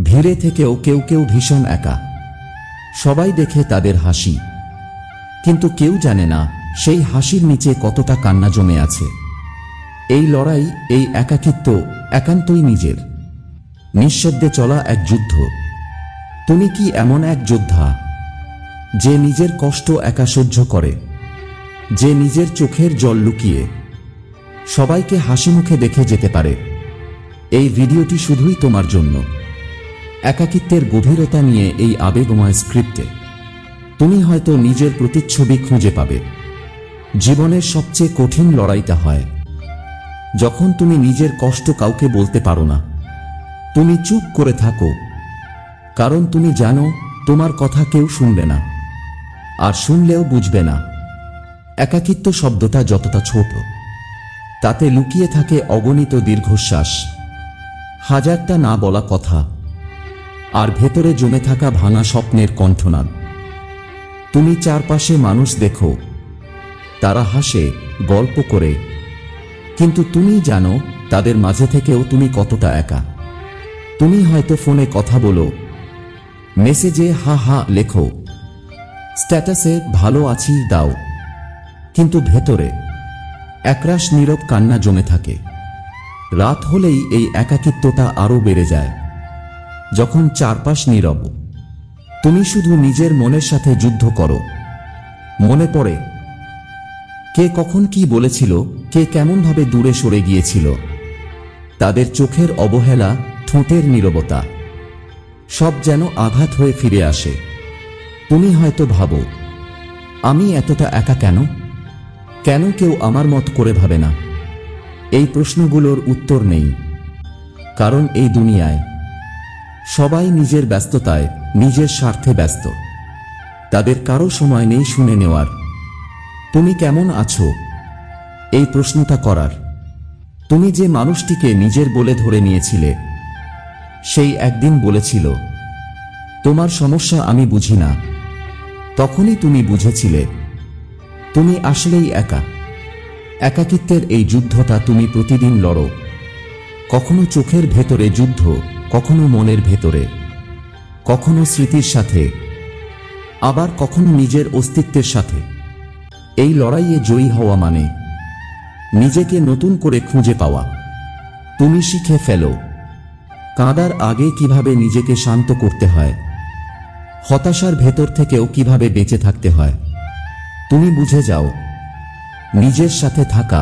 ভিড়ে থেকেও কেউ কেউ ভীষণ একা। সবাই দেখে তাদের হাসি, কিন্তু কেউ জানে না সেই হাসির নিচে কতটা কান্না জমে আছে। এই লড়াই, এই একাকিত্ব একান্তই নিজের। নিঃশব্দে চলা এক যুদ্ধ। তুমি কি এমন এক যোদ্ধা যে নিজের কষ্ট একা সহ্য করে, যে নিজের চোখের জল লুকিয়ে সবাইকে হাসি মুখে দেখে যেতে পারে? এই ভিডিওটি শুধুই তোমার জন্য। একাকিত্বের গভীরতা নিয়ে এই আবেগময় স্ক্রিপ্টে তুমি হয়তো নিজের প্রতিচ্ছবি খুঁজে পাবে। জীবনের সবচেয়ে কঠিন লড়াইটা হয় যখন তুমি নিজের কষ্ট কাউকে বলতে পারো না। তুমি চুপ করে থাকো, কারণ তুমি জানো তোমার কথা কেউ শুনবে না, আর শুনলেও বুঝবে না। একাকিত্ব শব্দটা যতটা ছোট, তাতে লুকিয়ে থাকে অগণিত দীর্ঘশ্বাস, হাজারটা না বলা কথা, আর ভেতরে জমে থাকা ভাঙা স্বপ্নের কণ্ঠনাদ। তুমি চারপাশে মানুষ দেখো, তারা হাসে, গল্প করে, কিন্তু তুমি জানো তাদের মাঝে থেকেও তুমি কতটা একা। তুমি হয়তো ফোনে কথা বলো, মেসেজে হা হা লেখো, স্ট্যাটাসে ভালো আছি দাও, কিন্তু ভেতরে একরাশ নীরব কান্না জমে থাকে। রাত হলেই এই একাকিত্বটা আরো বেড়ে যায়। যখন চারপাশ নীরব, তুমি শুধু নিজের মনের সাথে যুদ্ধ করো। মনে পড়ে কে কখন কি বলেছিল, কে কেমনভাবে দূরে সরে গিয়েছিল। তাদের চোখের অবহেলা, ঠোঁটের নীরবতা, সব যেন আঘাত হয়ে ফিরে আসে। তুমি হয়তো ভাবো, আমি এতটা একা কেন? কেন কেউ আমার মত করে ভাবে না? এই প্রশ্নগুলোর উত্তর নেই, কারণ এই দুনিয়ায় সবাই নিজের ব্যস্ততায়, নিজের স্বার্থে ব্যস্ত। তাদের কারো সময় নেই শুনে নেওয়ার তুমি কেমন আছো এই প্রশ্নটা করার। তুমি যে মানুষটিকে নিজের বলে ধরে নিয়েছিলে, সেই একদিন বলেছিল, তোমার সমস্যা আমি বুঝি না। তখনই তুমি বুঝেছিলে তুমি আসলেই একা। একাকিত্বের এই যুদ্ধটা তুমি প্রতিদিন লড়ো, কখনো চোখের ভেতরে যুদ্ধ, কখনো মনের ভেতরে, কখনো স্মৃতির সাথে, আবার কখনো নিজের অস্তিত্বের সাথে। এই লড়াইয়ে জয়ী হওয়া মানে নিজেকে নতুন করে খুঁজে পাওয়া। তুমি শিখে ফেলো কাঁদার আগে কিভাবে নিজেকে শান্ত করতে হয়, হতাশার ভেতর থেকেও কিভাবে বেঁচে থাকতে হয়। তুমি বুঝে যাও নিজের সাথে থাকা,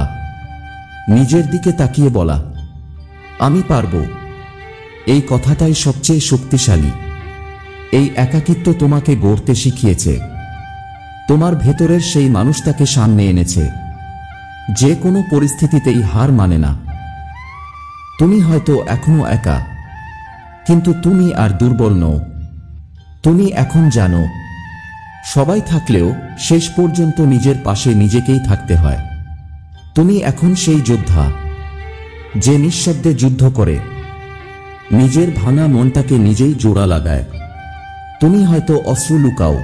নিজের দিকে তাকিয়ে বলা, আমি পারবো। এই কথাটাই সবচেয়ে শক্তিশালী। এই একাকিত্ব তোমাকে গড়তে শিখিয়েছে, তোমার ভেতরের সেই মানুষটাকে সামনে এনেছে যে কোনো পরিস্থিতিতেই হার মানে না। তুমি হয়তো এখনো একা, কিন্তু তুমি আর দুর্বল নও। তুমি এখন জানো, সবাই থাকলেও শেষ পর্যন্ত নিজের পাশে নিজেকেই থাকতে হয়। তুমি এখন সেই যোদ্ধা যে নিঃশব্দে যুদ্ধ করে, নিজের ভাঙা মনটাকে নিজেই জোড়া লাগায়। তুমি হয়তো অশ্রু লুকাও,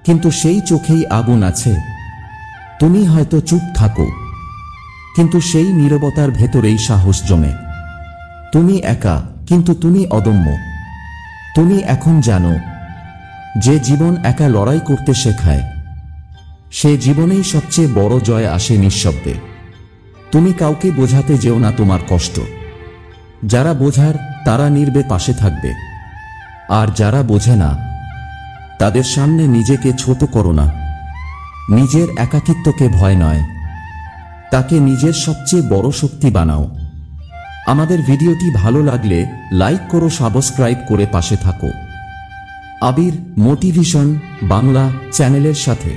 কিন্তু সেই চোখেই আগুন আছে। তুমি হয়তো চুপ থাকো, কিন্তু সেই নীরবতার ভেতরেই সাহস জমে। তুমি একা, কিন্তু তুমি অদম্য। তুমি এখন জানো, যে জীবন একা লড়াই করতে শেখায়, সে জীবনেই সবচেয়ে বড় জয় আসে নিঃশব্দে। তুমি কাউকে বোঝাতে যেও না তোমার কষ্ট। যারা বোঝার তারা নীরবে পাশে থাকবে, আর যারা বোঝে না তাদের সামনে নিজেকে ছোট করো না। নিজের একাকিত্বকে ভয় নয়, তাকে নিজের সবচেয়ে বড় শক্তি বানাও। আমাদের ভিডিওটি ভালো লাগলে লাইক করো, সাবস্ক্রাইব করে পাশে থাকো আবির মোটিভেশন বাংলা চ্যানেলের সাথে।